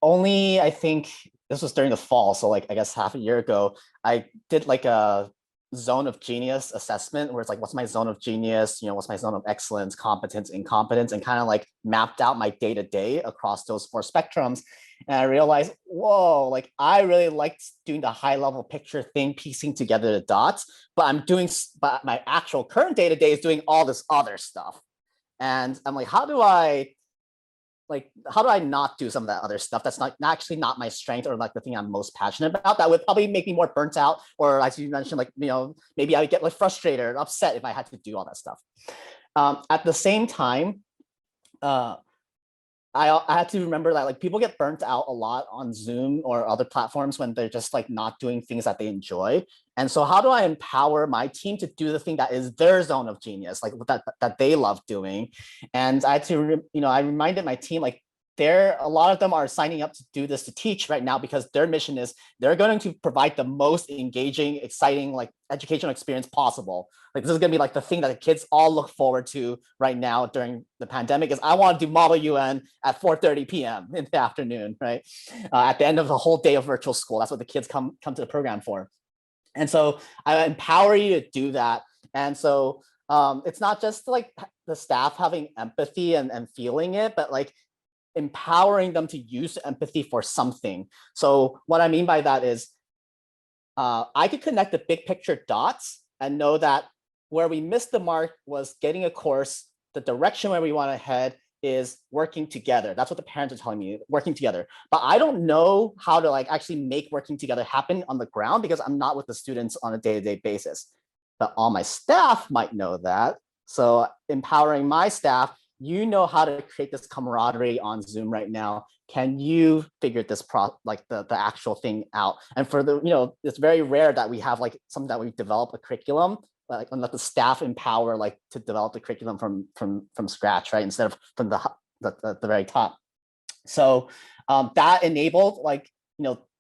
only I think this was during the fall, so like I guess half a year ago, I did like a zone of genius assessment where it's like, what's my zone of genius, what's my zone of excellence, competence, incompetence, and kind of like mapped out my day to day across those 4 spectrums. And I realized, whoa, like I really liked doing the high level picture thing, piecing together the dots, but my actual current day to day is doing all this other stuff. And I'm like, how do I not do some of that other stuff that's not actually not my strength or like the thing I'm most passionate about? That would probably make me more burnt out, or as you mentioned, like, maybe I would get like frustrated or upset if I had to do all that stuff. At the same time, I had to remember that like people get burnt out a lot on Zoom or other platforms when they're just like not doing things that they enjoy. And so how do I empower my team to do the thing that is their zone of genius, like that they love doing? And I had to, I reminded my team, like, a lot of them are signing up to do this to teach right now because their mission is they're going to provide the most engaging, exciting, like educational experience possible. Like this is going to be like the thing that the kids all look forward to right now during the pandemic is I want to do Model UN at 4:30 p.m. in the afternoon, right? At the end of the whole day of virtual school. That's what the kids come to the program for. And so I empower you to do that. And so it's not just like the staff having empathy and feeling it, but like empowering them to use empathy for something. So what I mean by that is I could connect the big picture dots and know that where we missed the mark was getting a course, the direction where we want to head is working together. That's what the parents are telling me, working together. But I don't know how to like actually make working together happen on the ground because I'm not with the students on a day-to-day basis. But all my staff might know that. So empowering my staff, how to create this camaraderie on Zoom right now. Can you figure this the actual thing out? And for it's very rare that we have like something that we develop a curriculum, like and let the staff empower like to develop the curriculum from scratch, right? Instead of from the very top. So that enabled like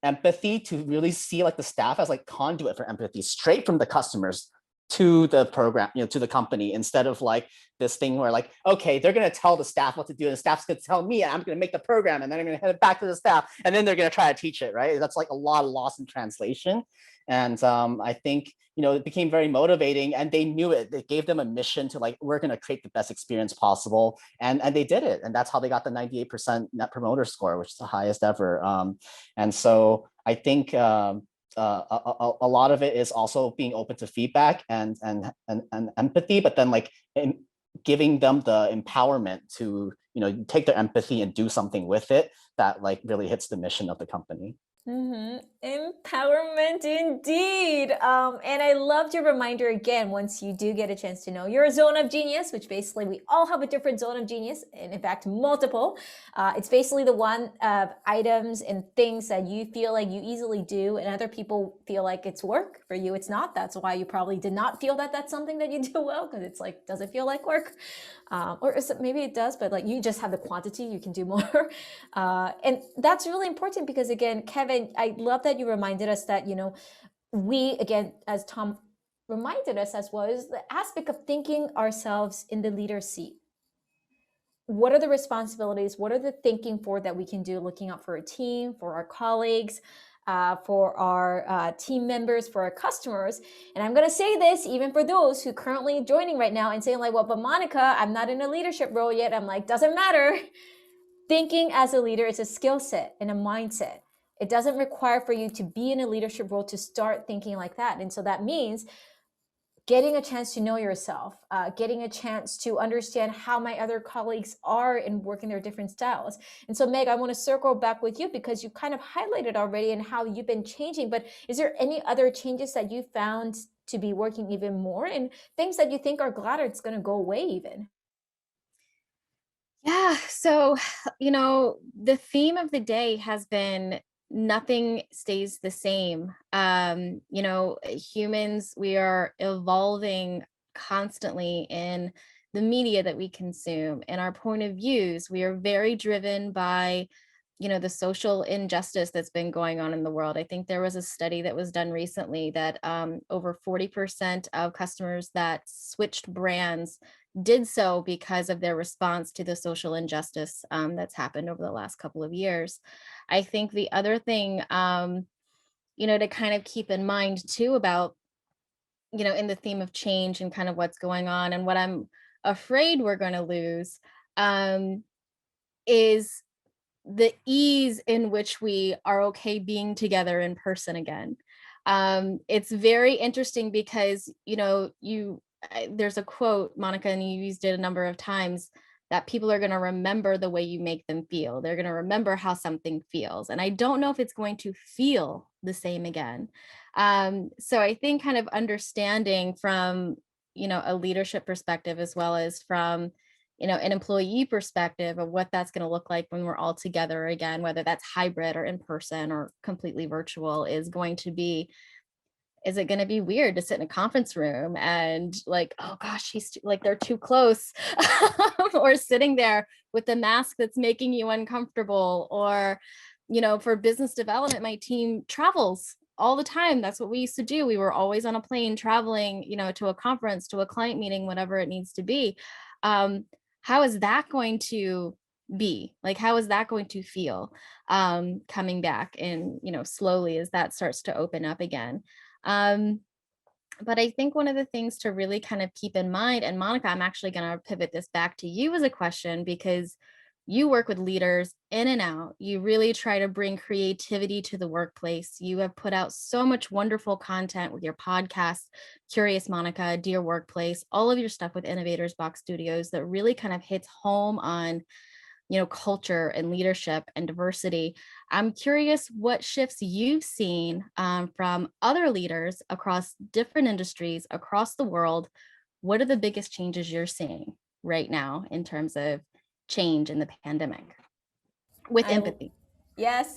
empathy to really see like the staff as like conduit for empathy straight from the customers to the program, to the company, instead of like this thing where like, okay, they're going to tell the staff what to do and the staff's going to tell me and I'm going to make the program and then I'm going to head it back to the staff and then they're going to try to teach it, right? That's like a lot of loss in translation. And I think, it became very motivating and they knew it. It gave them a mission to like, we're going to create the best experience possible. And they did it. And that's how they got the 98% net promoter score, which is the highest ever. And so I think a lot of it is also being open to feedback and empathy, but then like giving them the empowerment to take their empathy and do something with it that like really hits the mission of the company. Empowerment indeed. And I loved your reminder again, once you do get a chance to know your zone of genius, which basically we all have a different zone of genius, and in fact, multiple. It's basically the one of items and things that you feel like you easily do and other people feel like it's work. For you, it's not. That's why you probably did not feel that that's something that you do well, because it's like, does it feel like work? Or maybe it does, but like you just have the quantity, you can do more. And that's really important because again, Kevin, I love that you reminded us that, we, again, as Tom reminded us as well, is the aspect of thinking ourselves in the leader's seat. What are the responsibilities? What are the thinking forward that we can do, looking out for a team, for our colleagues, for our team members, for our customers? And I'm going to say this even for those who currently joining right now and saying like, well, but Monica, I'm not in a leadership role yet. I'm like, doesn't matter. Thinking as a leader is a skill set and a mindset. It doesn't require for you to be in a leadership role to start thinking like that. And so that means getting a chance to know yourself, getting a chance to understand how my other colleagues are and working their different styles. And so Meg, I want to circle back with you because you kind of highlighted already and how you've been changing, but is there any other changes that you found to be working even more and things that you think are glad it's going to go away even? Yeah, so, the theme of the day has been nothing stays the same. Humans, we are evolving constantly in the media that we consume and our point of views. We are very driven by, the social injustice that's been going on in the world. I think there was a study that was done recently that over 40% of customers that switched brands did so because of their response to the social injustice that's happened over the last couple of years. I think the other thing, to kind of keep in mind too about, in the theme of change and kind of what's going on and what I'm afraid we're going to lose, is the ease in which we are okay being together in person again. It's very interesting because, there's a quote, Monica, and you used it a number of times, that people are going to remember the way you make them feel. They're going to remember how something feels. And I don't know if it's going to feel the same again. So I think kind of understanding from, a leadership perspective, as well as from, an employee perspective of what that's going to look like when we're all together again, whether that's hybrid or in person or completely virtual, is it going to be weird to sit in a conference room and like, oh gosh, like they're too close, or sitting there with the mask that's making you uncomfortable, or, for business development, my team travels all the time. That's what we used to do. We were always on a plane traveling, to a conference, to a client meeting, whatever it needs to be. How is that going to be? Like, how is that going to feel coming back and, slowly as that starts to open up again? But I think one of the things to really kind of keep in mind, and Monica, I'm actually going to pivot this back to you as a question, because you work with leaders in and out. You really try to bring creativity to the workplace. You have put out so much wonderful content with your podcast, Curious Monica, Dear Workplace, all of your stuff with InnovatorsBox Studios that really kind of hits home on, culture and leadership and diversity. I'm curious what shifts you've seen from other leaders across different industries across the world. What are the biggest changes you're seeing right now in terms of change in the pandemic with empathy? Yes.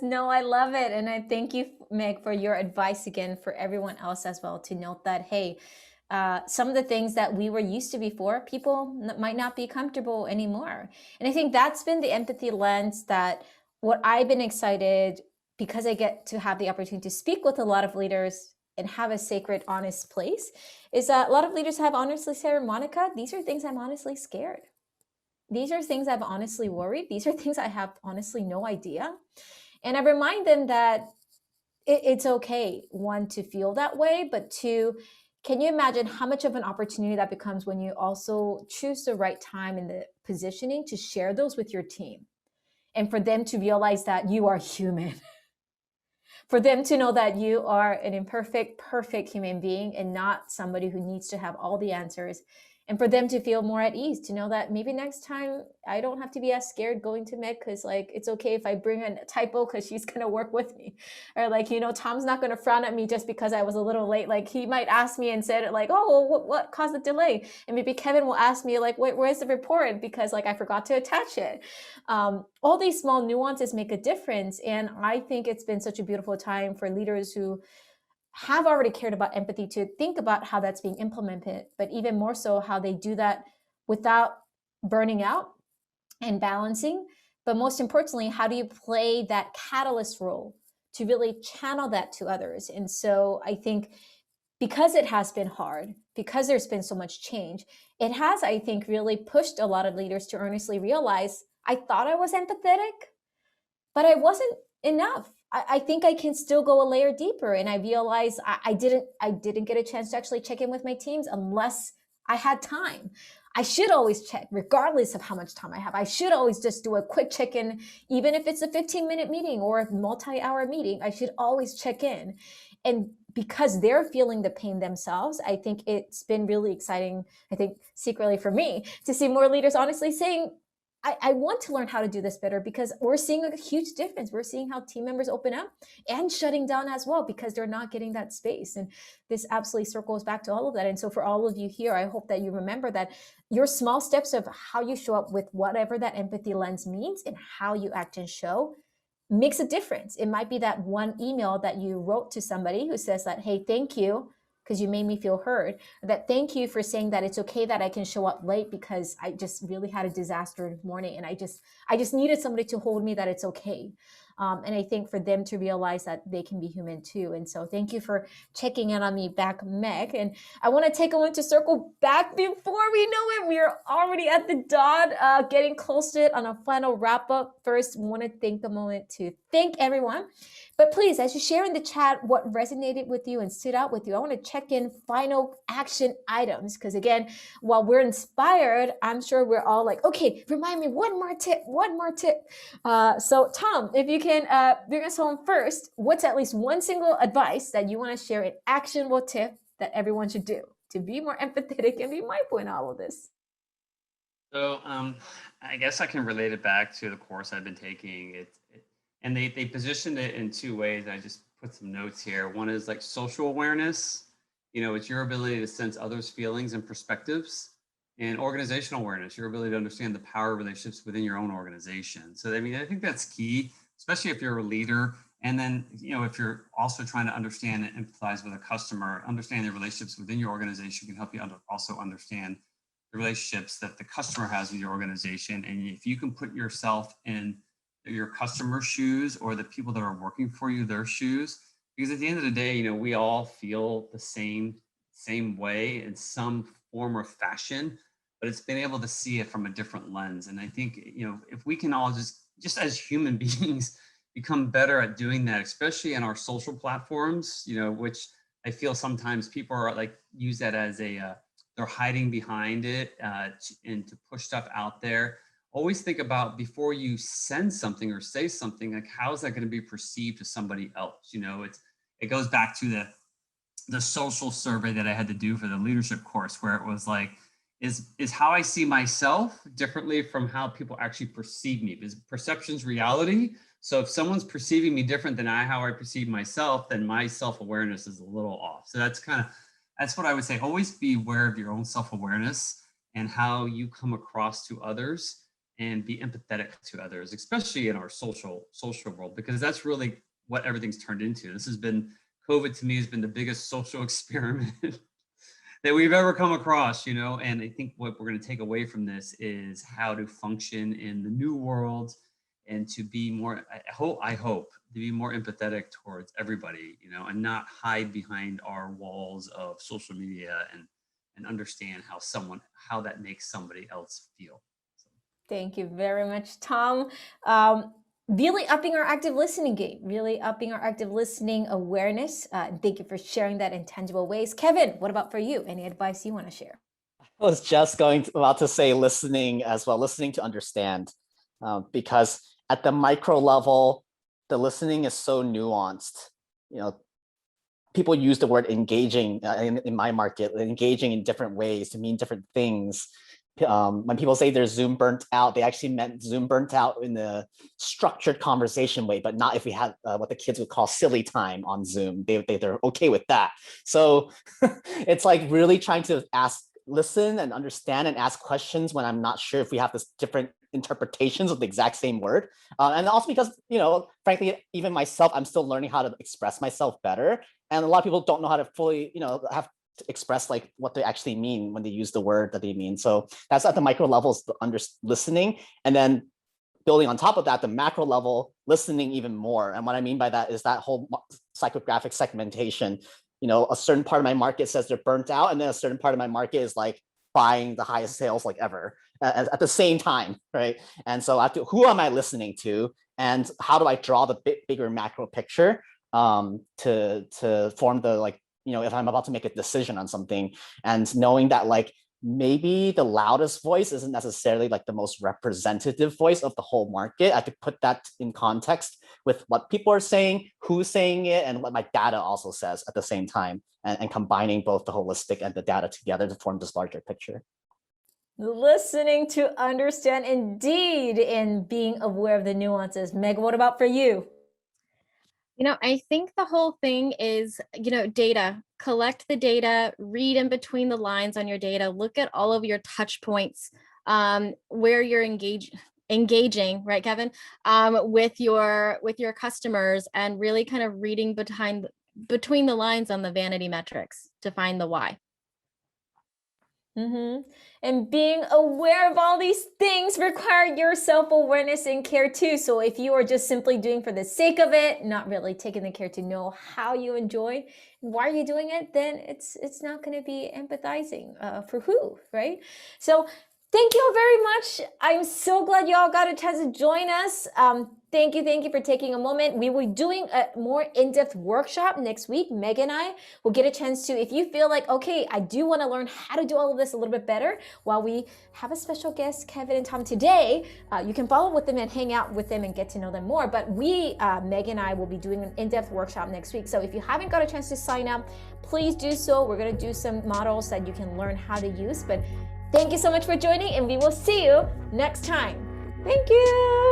No, I love it. And I thank you, Meg, for your advice again for everyone else as well, to note that, hey, some of the things that we were used to before, people might not be comfortable anymore. And I think that's been the empathy lens, that what I've been excited, because I get to have the opportunity to speak with a lot of leaders and have a sacred, honest place, is that a lot of leaders have honestly said, Monica, these are things I'm honestly scared. These are things I've honestly worried. These are things I have honestly no idea. And I remind them that it's okay, one, to feel that way, but two, can you imagine how much of an opportunity that becomes when you also choose the right time and the positioning to share those with your team, and for them to realize that you are human, for them to know that you are an imperfect, perfect human being and not somebody who needs to have all the answers, and for them to feel more at ease, to know that maybe next time I don't have to be as scared going to Meg, because like it's okay if I bring a typo because she's going to work with me, or like, Tom's not going to frown at me just because I was a little late. Like he might ask me and said like, oh, well, what caused the delay? And maybe Kevin will ask me like, where's the report, because like I forgot to attach it. All these small nuances make a difference. And I think it's been such a beautiful time for leaders who have already cared about empathy to think about how that's being implemented, but even more so how they do that without burning out and balancing. But most importantly, how do you play that catalyst role to really channel that to others? And so I think because it has been hard, because there's been so much change, it has, I think, really pushed a lot of leaders to earnestly realize, I thought I was empathetic, but I wasn't enough. I think I can still go a layer deeper. And I realized I didn't get a chance to actually check in with my teams unless I had time. I should always check, regardless of how much time I have. I should always just do a quick check-in, even if it's a 15-minute meeting or a multi-hour meeting. I should always check in. And because they're feeling the pain themselves, I think it's been really exciting, I think secretly for me, to see more leaders honestly saying, I want to learn how to do this better, because we're seeing a huge difference. We're seeing how team members open up and shutting down as well because they're not getting that space. And this absolutely circles back to all of that. And so for all of you here, I hope that you remember that your small steps of how you show up with whatever that empathy lens means and how you act and show makes a difference. It might be that one email that you wrote to somebody who says that, hey, thank you, because you made me feel heard. That thank you for saying that it's okay that I can show up late because I just really had a disaster morning and I just needed somebody to hold me, that it's okay. And I think for them to realize that they can be human too. And so thank you for checking in on me back, Meg. And I want to take a moment to circle back before we know it. We are already at the dot, getting close to it on a final wrap up. First, want to take a moment to thank everyone. But please, as you share in the chat what resonated with you and stood out with you, I want to check in final action items. Because again, while we're inspired, I'm sure we're all like, okay, remind me one more tip. So Tom, if you can bring us home first, what's at least one single advice that you want to share, an actionable tip that everyone should do to be more empathetic and be mindful in all of this? So I guess I can relate it back to the course I've been taking. And they positioned it in two ways. I just put some notes here. One is like social awareness. It's your ability to sense others' feelings and perspectives. And organizational awareness, your ability to understand the power of relationships within your own organization. So, I think that's key, especially if you're a leader. And then, if you're also trying to understand and empathize with a customer, understanding the relationships within your organization can help you also understand the relationships that the customer has with your organization. And if you can put yourself in your customer's shoes or the people that are working for you, their shoes, because at the end of the day, we all feel the same way in some form or fashion, but it's been able to see it from a different lens. And I think, if we can all just as human beings become better at doing that, especially in our social platforms, which I feel sometimes people are like, use that as they're hiding behind it and to push stuff out there. Always think about before you send something or say something, like how is that going to be perceived to somebody else? It goes back to the social survey that I had to do for the leadership course, where it was like, is how I see myself differently from how people actually perceive me? Because perception's reality. So if someone's perceiving me different than how I perceive myself, then my self-awareness is a little off. So that's what I would say. Always be aware of your own self-awareness and how you come across to others, and be empathetic to others, especially in our social world, because that's really what everything's turned into. COVID to me has been the biggest social experiment that we've ever come across, and I think what we're going to take away from this is how to function in the new world and to be more, I hope to be more empathetic towards everybody, and not hide behind our walls of social media and understand how that makes somebody else feel. Thank you very much, Tom. Really upping our active listening game, really upping our active listening awareness. Thank you for sharing that in tangible ways. Kevin, what about for you? Any advice you want to share? I was just about to say listening as well, listening to understand, because at the micro level, the listening is so nuanced. People use the word engaging in my market, engaging in different ways to mean different things. When people say they're Zoom burnt out, they actually meant Zoom burnt out in the structured conversation way, but not if we had what the kids would call silly time on Zoom. They're okay with that. So it's like really trying to listen and understand and ask questions when I'm not sure if we have this different interpretations of the exact same word. And also because, frankly, even myself, I'm still learning how to express myself better. And a lot of people don't know how to fully, have to express like what they actually mean when they use the word that they mean. So that's at the micro levels, listening, and then building on top of that, the macro level, listening even more. And what I mean by that is that whole psychographic segmentation. A certain part of my market says they're burnt out, and then a certain part of my market is like buying the highest sales like ever at the same time, right? And so who am I listening to, and how do I draw the bigger macro picture to form the if I'm about to make a decision on something, and knowing that maybe the loudest voice isn't necessarily the most representative voice of the whole market. I have to put that in context with what people are saying, who's saying it, and what my data also says at the same time, and combining both the holistic and the data together to form this larger picture. Listening to understand, indeed, and being aware of the nuances. Meg, what about for you? I think the whole thing is, data. Collect the data, read in between the lines on your data, look at all of your touch points, where you're engaging, right, Kevin, with your customers, and really kind of reading between the lines on the vanity metrics to find the why. And being aware of all these things require your self-awareness and care too. So if you are just simply doing for the sake of it, not really taking the care to know how you enjoy and why are you doing it, then it's not going to be empathizing for who, right? So thank you all very much. I'm so glad you all got a chance to join us. Thank you for taking a moment. We will be doing a more in-depth workshop next week. Meg and I will get a chance to, if you feel like, okay, I do want to learn how to do all of this a little bit better, while we have a special guest, Kevin and Tom, today, you can follow with them and hang out with them and get to know them more. But we, Meg and I, will be doing an in-depth workshop next week. So if you haven't got a chance to sign up, please do so. We're going to do some models that you can learn how to use. But thank you so much for joining, and we will see you next time. Thank you.